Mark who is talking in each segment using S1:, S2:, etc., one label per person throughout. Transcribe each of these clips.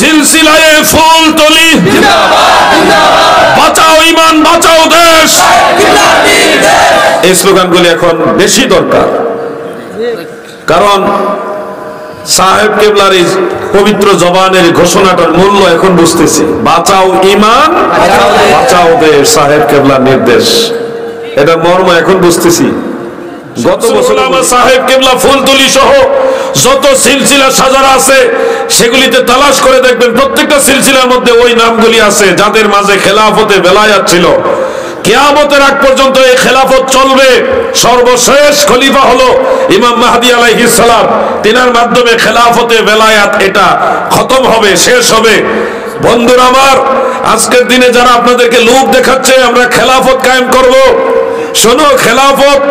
S1: সিলসিলায়ে ফুলতলি বাঁচাও ইমান বাঁচাও দেশ, এই স্লোগানগুলি এখন বেশি দরকার। কারণ সাহেব কেবলার এই পবিত্র জবানের ঘোষণাটার মূল্য এখন বুঝতেছি। বাঁচাও ইমান বাঁচাও দেশ, সাহেব কেবলার নির্দেশ, এটা মর্ম এখন বুঝতেছি। গত বছর আমার সাহেব কেবলা ফুলতলি সহ যত সিলসিলা সাজারা আছে সেগুলিতে তালাশ করে দেখবেন প্রত্যেকটা সিলসিলার মধ্যে ওই নামগুলি আছে যাদের মাঝে খেলাফতে বেলায়াত ছিল। কিয়ামতের আগ পর্যন্ত এই খেলাফত চলবে। সর্বশেষ খলিফা হলো ইমাম মাহদী আলাইহিস সালাম, তিনার মাধ্যমে খেলাফতে বেলায়াত এটা খতম হবে, শেষ হবে। বন্ধুরা আমার, আজকের দিনে যারা আপনাদেরকে লোভ দেখাচ্ছে আমরা খেলাফত কায়েম করব, শোনো, খেলাফত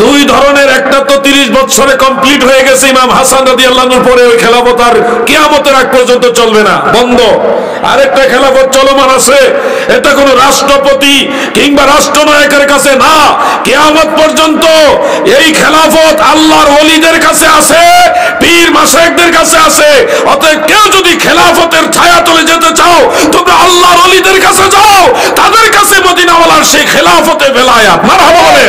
S1: দুই ধরনের। একটা তো 30 বছরে কমপ্লিট হয়ে গেছে ইমাম হাসান রাদিয়াল্লাহু আনহুর পরে, ওই খেলাফত আর কিয়ামতের আগ পর্যন্ত চলবে না, বন্ধ। আরেকটা খেলাফত চলমান আছে, এটা কোনো রাষ্ট্রপতি কিংবা রাষ্ট্রনায়কের কাছে না, কিয়ামত পর্যন্ত এই খেলাফত আল্লাহর ওলিদের কাছে আছে, পীর মাশায়েখদের কাছে আছে। অতএব কেউ যদি খেলাফতের ছায়া তলে যেতে চাও তোমরা আল্লাহর ওলিদের কাছে যাও, তাদের কাছে মদিনাওয়ালার সেই খেলাফতে বেলায়াত। মারহাবা বলে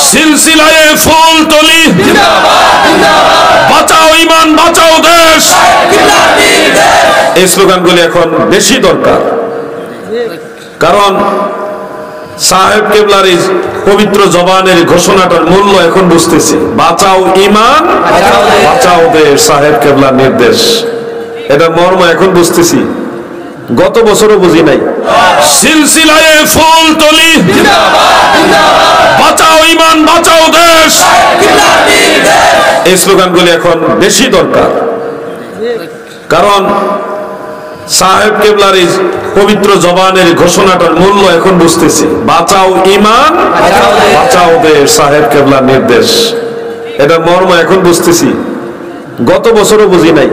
S1: সিলসিলায়ে ফুলতলি বাঁচাও ইমান বাঁচাও দেশ, এই স্লোগানগুলি এখন বেশি দরকার। কারণ সাহেব কেবলার এই পবিত্র জবানের ঘোষণাটার মূল্য এখন বুঝতেছি। বাঁচাও ইমান বাঁচাও দেশ, সাহেব কেবলার নির্দেশ, এটা মর্ম এখন বুঝতেছি। গত বছরও বুঝি নাই। সিলসিলায়ে ফুলতলি বাঁচাও ইমান বাঁচাও দেশ, এই স্লোগানগুলি এখন বেশি দরকার। কারণ সাহেব কেবলার এই পবিত্র জবানের ঘোষণাটার মূল্য এখন বুঝতেছি। বাঁচাও ইমান বাঁচাও দেশ, সাহেব কেবলার নির্দেশ, এটা মর্ম এখন বুঝতেছি। গত বছরও বুঝি নাই,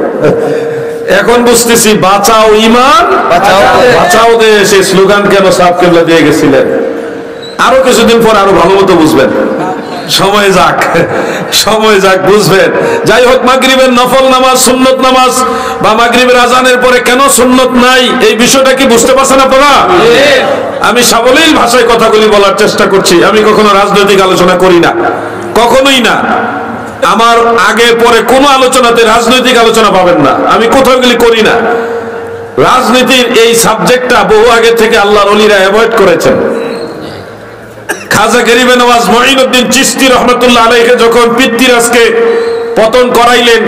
S1: এখন বুঝতেছি। বাঁচাও ইমান বাঁচাও দেশ, এই স্লোগান কেন সাহেব কেবলা দিয়ে গেছিলেন। আরো কিছুদিন পর আরো ভালো মতো বুঝবেন, সময় যাক, সময় যাক, বুঝবেন। যাই হোক, মাগরিবের নফল নামাজ, সুন্নত নামাজ বা মাগরিবের আজানের পরে কেন সুন্নত নাই, এই বিষয়টা কি বুঝতে পারছেন আপনারা? আমি সাবলীল ভাষায় কথাগুলি বলার চেষ্টা করছি। আমি কখনো রাজনৈতিক আলোচনা করি না, কখনোই না। আমার আগে পরে কোন আলোচনাতে রাজনৈতিক আলোচনা পাবেন না, আমি কোথাও গেলে করি না। রাজনীতির এই সাবজেক্টটা বহু আগে থেকে আল্লাহর ওলিরা অ্যাভয়েড করেছেন। খাজা গরিবে নওয়াজ মঈনুদ্দিন চিশতি রহমাতুল্লাহ আলাইহি যখন পৃথ্বীরাজকে পতন করাইলেন,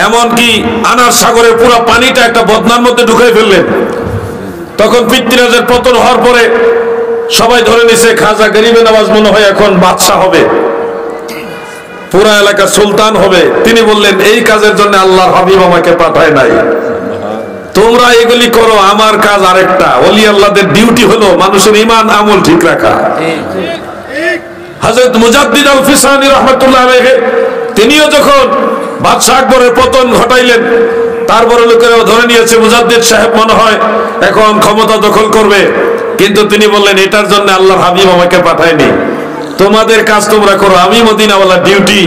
S1: এমনকি আনার সাগরের পুরো পানিটা একটা বদনার মধ্যে ঢুকাই ফেললেন, তখন পৃথ্বীরাজের পতন হওয়ার পরে সবাই ধরে নিছে খাজা গরিবে নওয়াজ মনে হয় এখন বাদশা হবে, পুরা এলাকা সুলতান হবে। তিনি বললেন, এই কাজের জন্য আল্লাহর হাবিব আমাকে পাঠায় নাই, তোমরা এগুলি করো, আমার কাজ আরেকটা। ওলি আল্লাহদের ডিউটি হলো মানুষের ঈমান আমল ঠিক রাখা। হযরত মুজাদ্দিদ আল ফিসানি রাহমাতুল্লাহ আলাইহি তিনিও যখন বাদশা আকবরের পতন ঘটাইলেন, তারপরে লোকেরাও ধরে নিয়েছে মুজাদ্দিদ সাহেব মনে হয় এখন ক্ষমতা দখল করবে, কিন্তু তিনি বললেন, এটার জন্য আল্লাহর হাবিব আমাকে পাঠায়নি, তোমাদের কাজ তোমরা করো, আমি মদিনাওয়ালার ডিউটি,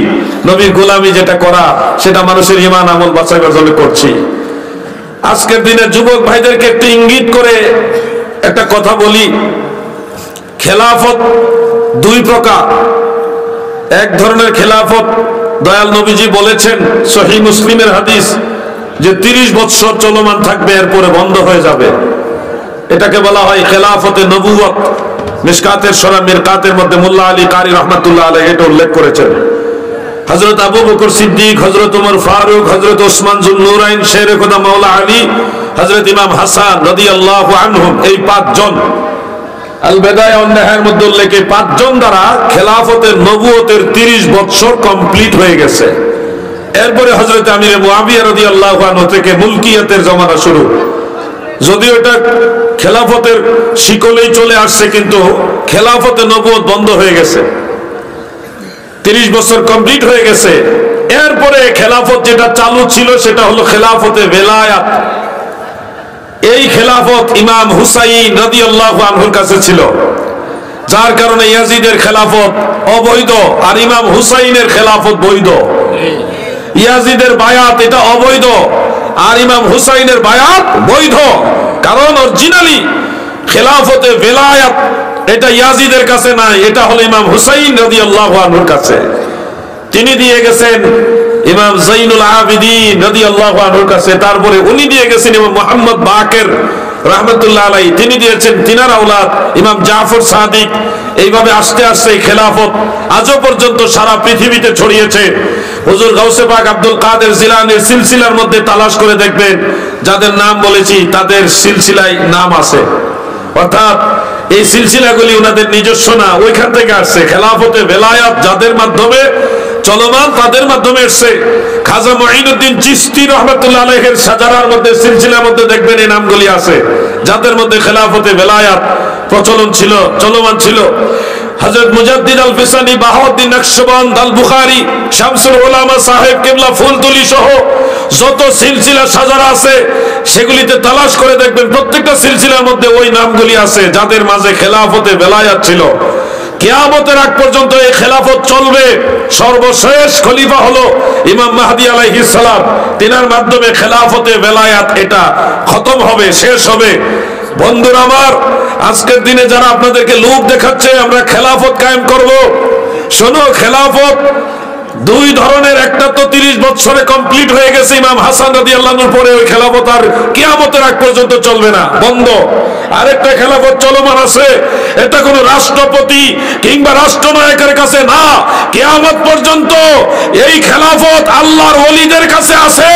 S1: নবীর গোলামি যেটা করা সেটা মানুষের ঈমান আমল বাঁচাবার জন্য করছি। আজকের দিনে যুবক ভাইদেরকে একটু ইঙ্গিত করে একটা কথা বলি। খেলাফত দুই প্রকার। এক ধরনের খেলাফত দয়াল নবীজি বলেছেন, সহিহ মুসলিমের হাদিস, যে 30 বছর চলমান থাকবে, এরপরে বন্ধ হয়ে যাবে। এটাকে বলা হয় খেলাফতে নবুয়ত। মিশকাতের সূরা মিরকাতের মধ্যে মোল্লা আলী কারি রাহমাতুল্লাহ আলাইহি এটা উল্লেখ করেছেন। হযরত আবু বকর সিদ্দিক, হযরত ওমর ফারুক, হযরত ওসমান যুন্নুরাইন, শেরে খোদা মাওলা আলী, হযরত ইমাম হাসান রাদিয়াল্লাহু আনহুম, এই 5 জন আল বেদায়া ওয়ান নিহায়ার মধ্যে উল্লেখ, এই 5 জন দ্বারা খেলাফতের নবুয়তের 30 বছর কমপ্লিট হয়ে গেছে। এরপরে হযরত আমির মুআবিয়া রাদিয়াল্লাহু আনহু থেকে মুলকিয়াতের জমানা শুরু। যদিও এটা খেলাফতের শিকলেই চলে আসছে, কিন্তু খেলাফতে নবুয়ত বন্ধ হয়ে গেছে, 30 বছর কমপ্লিট হয়ে গেছে। এরপরে খেলাফত যেটা চালু ছিল সেটা হলো খেলাফতে বেলায়াত। এই খেলাফত ইমাম হুসাইন রাদিয়াল্লাহু আনহুর কাছে ছিল। যার কারণে ইয়াজিদের খেলাফত অবৈধ আর ইমাম হুসাইনের খেলাফত বৈধ। ইয়াজিদের বায়াত এটা অবৈধ আর ইমাম হুসাইনের বায়াত বৈধ, কারণ অরিজিনালি খেলাফতে ভেলায়াত এটা ইয়াজিদের কাছে নাই, এটা হলো ইমাম হুসাইন রাদিয়াল্লাহু আনহুর কাছে। তিনি দিয়ে গেছেন ইমাম জাইনুল আবিদিন রাদিয়াল্লাহু আনহুর কাছে, তারপরে উনি দিয়ে গেছেন ইমাম মুহাম্মদ বাকের রাহমাতুল্লাহ আলাইহি, তিনি দিয়েছেন তিনার আওলাদ ইমাম জাফর সাদিক। এইভাবে আস্তে আস্তে খেলাফত আজও পর্যন্ত সারা পৃথিবীতে ছড়িয়েছে। হুজুর গাউসে পাক আব্দুল কাদের জিলানীর সিলসিলার মধ্যে তালাশ করে দেখবেন, যাদের নাম বলেছি তাদের সিলসিলায় নাম আছে, অর্থাৎ এই সিলসিলাগুলি ওনাদের নিজস্ব না, ওইখান থেকে আসছে। খেলাফতে ভেলায়াত যাদের মাধ্যমে চলমান তাদের মাধ্যমে এসছে। খাজা মুঈনুদ্দিন চিশতি রাহমাতুল্লাহ আলাইহির শাজারার মধ্যে সিলসিলার মধ্যে দেখবেন এই নামগুলি আছে, যাদের মধ্যে খেলাফতে ভেলায়াত প্রচলন ছিল, চলমান ছিল। হযরত মুজাদ্দিদ আল ফিসানি, বাহাউদ্দিন নকশবন্দ, আল বুখারী, শামসুল উলামা সাহেব কিবলা ফুলতুলি সহ যত সিলসিলা শাজারা আছে সেগুলিতে তালাশ করে দেখবেন প্রত্যেকটা সিলসিলার মধ্যে ওই নামগুলি আছে যাদের মাঝে খেলাফতে ভেলায়াত ছিল। কিয়ামতের আগ পর্যন্ত এই খেলাফত চলবে। সর্বশেষ খলিফা হলো ইমাম মাহদী আলাইহিস সালাম, তিনার মাধ্যমে খেলাফতে ভেলায়াত এটা খতম হবে, শেষ হবে। বন্ধুরা আমার, আজকের দিনে যারা আপনাদেরকে লোভ দেখাচ্ছে আমরা খেলাফত কায়েম করব, শোনো, খেলাফত দুই ধরনের। একটা তো 30 বছরে কমপ্লিট হয়ে গেছে ইমাম হাসান রাদিয়াল্লাহু আনহুর পরে, ওই খেলাফত আর কিয়ামতের আগ পর্যন্ত চলবে না, বন্ধ। আরেকটা খেলাফত চলমান আছে, এটা কোনো রাষ্ট্রপতি কিংবা রাষ্ট্রনায়কের কাছে না, কিয়ামত পর্যন্ত এই খেলাফত আল্লাহর ওলিদের কাছে আছে,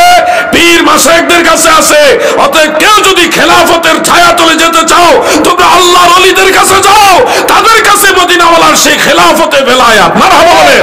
S1: পীর মাশায়েখদের কাছে আছে। অতএব কেউ যদি খেলাফতের ছায়া তলে যেতে চাও, তোমরা আল্লাহর ওলিদের কাছে যাও, তাদের কাছে মদিনাওয়ালার সেই খেলাফতে ভেলায়াত। মারহাবা বলে।